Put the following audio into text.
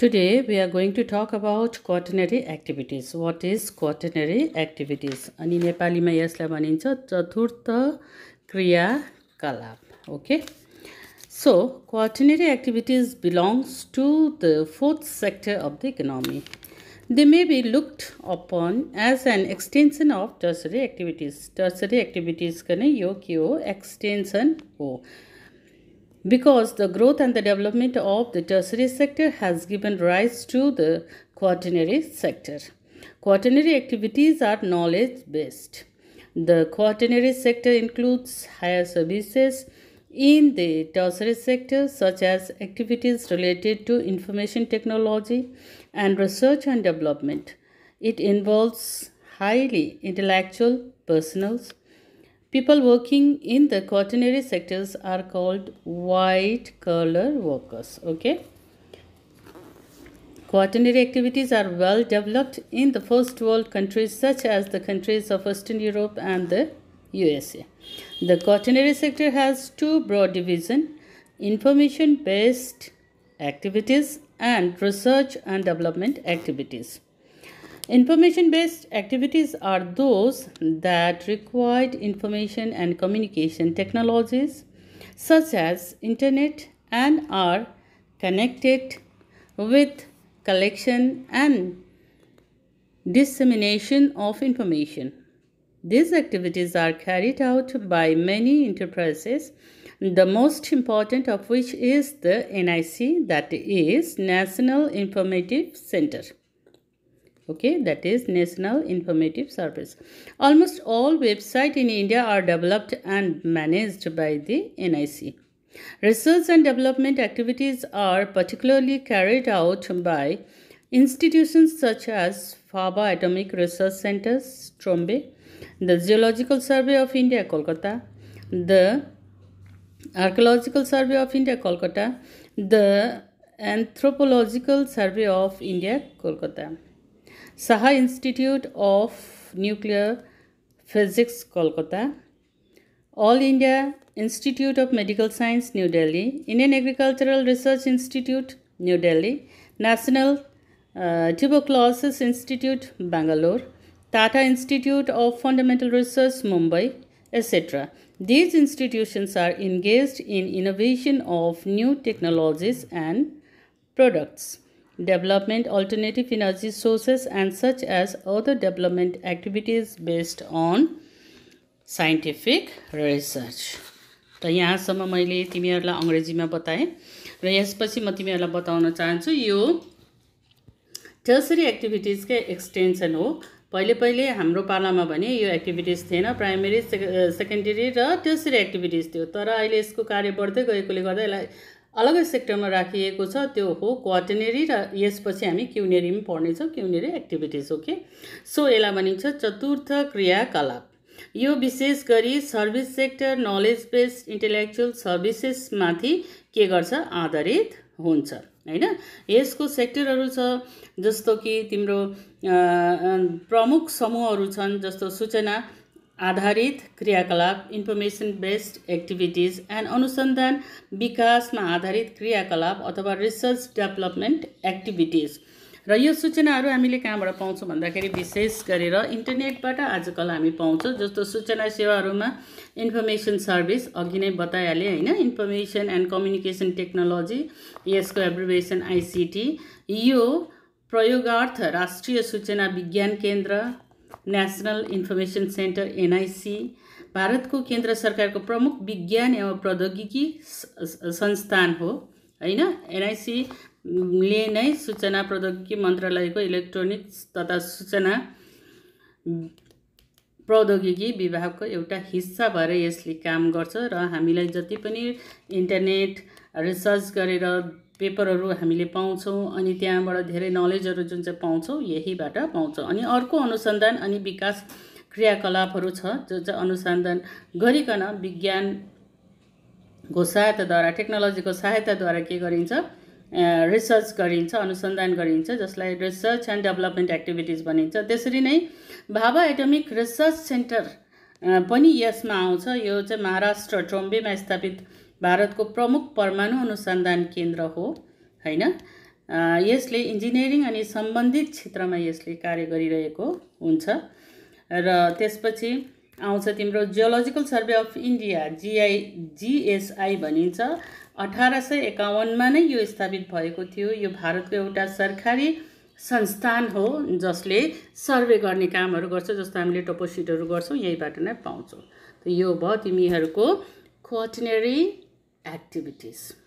Today we are going to talk about quaternary activities. What is quaternary activities? अनि नेपालीमा यसलाई भनिन्छ चतुर्थ क्रियाकलाप. Okay. So quaternary activities belongs to the fourth sector of the economy. They may be looked upon as an extension of tertiary activities. Tertiary activities का नै यो के हो? Extension हो. Because the growth and the development of the tertiary sector has given rise to the quaternary sector. Quaternary activities are knowledge-based. The quaternary sector includes higher services in the tertiary sector, such as activities related to information technology and research and development. It involves highly intellectual personnel. People working in the quaternary sectors are called white-collar workers. Okay. Quaternary activities are well developed in the first world countries such as the countries of Western Europe and the USA. The quaternary sector has two broad divisions: information-based activities and research and development activities. Information-based activities are those that require information and communication technologies such as internet and are connected with collection and dissemination of information. These activities are carried out by many enterprises, the most important of which is the NIC, that is National Informative Center. Okay, that is National Informative Service. Almost all websites in India are developed and managed by the NIC. Research and development activities are particularly carried out by institutions such as Faba Atomic Research Centers, Trombe, the Geological Survey of India, Kolkata, the Archaeological Survey of India, Kolkata, the Anthropological Survey of India, Kolkata, Saha Institute of Nuclear Physics, Kolkata, All India Institute of Medical Science, New Delhi, Indian Agricultural Research Institute, New Delhi, National Tuberculosis Institute, Bangalore, Tata Institute of Fundamental Research, Mumbai, etc. These institutions are engaged in innovation of new technologies and products, development alternative energy sources, and such as other development activities based on scientific research. त यहाँसम्म मैले तिमीहरूलाई अङ्ग्रेजीमा बताएँ र यसपछि म तिमीहरूलाई बताउन चाहन्छु यो टर्सरी एक्टिभिटिजकै एक्सटेन्सन हो. पहिले हाम्रो पालामा भने यो एक्टिभिटिज थिएन, प्राइमेरी सेकेन्डरी र टर्सरी एक्टिभिटिज थियो. तर अहिले यसको कार्य बढ्दै गएकोले गर्दा यसलाई अलगै सेक्टरमा राखिएको छ. त्यो हो क्वाटर्नरी र यसपछि हामी क्युनेरी पनि पढ्नेछौँ, क्युनेरी एक्टिभिटिज. ओके, सो यसलाई भनिन्छ चतुर्थ क्रियाकलाप. यो विशेष गरी service sector, knowledge based intellectual सर्भिसेसमाथि के गर्छ? आधारित हुन्छ हैन. यसको सेक्टरहरू छ जस्तो कि तिम्रो प्रमुख समूहहरू छन्, जस्तो सूचना आधारित क्रियाकलाप, इन्फर्मेसन बेस्ड एक्टिभिटिज एन्ड अनुसन्धान विकासमा आधारित क्रियाकलाप अथवा रिसर्च डेभलपमेन्ट एक्टिभिटिज. र यो सूचनाहरू हामीले कहाँबाट पाउँछौँ भन्दाखेरि विशेष गरेर इन्टरनेटबाट आजकल हामी पाउँछौँ. जस्तो सूचना सेवाहरूमा इन्फर्मेसन सर्भिस अघि नै बताइहालेँ हैन, इन्फर्मेसन एन्ड कम्युनिकेसन टेक्नोलोजी, यसको एब्रिभिएसन आइसिटी. यो प्रयोगार्थ राष्ट्रिय सूचना विज्ञान केन्द्र, नेशनल इन्फर्मेसन सेन्टर एनआइसी, भारतको केन्द्र सरकारको प्रमुख विज्ञान एवं प्रौद्योगिकी संस्थान हो हैन. एनआइसी ले नै सूचना प्रौद्योगिकी मन्त्रालयको इलेक्ट्रोनिक्स तथा सूचना प्रौद्योगिकी विभागको एउटा हिस्सा भएर यसले काम गर्छ. र हामीलाई जति पनि इन्टरनेट रिसर्च गरेर पेपरहरू हामीले पाउँछौँ अनि त्यहाँबाट धेरै नलेजहरू जुन चाहिँ पाउँछौँ यहीबाट पाउँछौँ. अनि अर्को अनुसन्धान अनि विकास क्रियाकलापहरू छ जो चाहिँ अनुसन्धान गरिकन विज्ञानको सहायताद्वारा, टेक्नोलोजीको सहायताद्वारा के गरिन्छ? रिसर्च गरिन्छ, अनुसन्धान गरिन्छ, जसलाई रिसर्च एन्ड डेभलपमेन्ट एक्टिभिटिज भनिन्छ. त्यसरी नै भाभा एटमिक रिसर्च सेन्टर पनि यसमा आउँछ. यो चाहिँ महाराष्ट्र ट्रोम्बेमा स्थापित भारतको प्रमुख परमाणु अनुसन्धान केन्द्र हो हैन. यसले इन्जिनियरिङ अनि सम्बन्धित क्षेत्रमा यसले कार्य गरिरहेको हुन्छ। र त्यसपछि आउँछ तिम्रो जियोलजिकल सर्वे अफ इन्डिया, जिएसआई भनिन्छ। 1851 नै यो स्थापित भएको थियो। यो भारतको एउटा सरकारी संस्थान हो जसले सर्वे गर्ने कामहरू गर्छ, जस्तो हामीले टोपोसिटहरू गर्छौँ, यहीबाट नै पाउँछौँ। त यो भयो तिमीहरूको क्वाटर्नरी एक्टिभिटिज।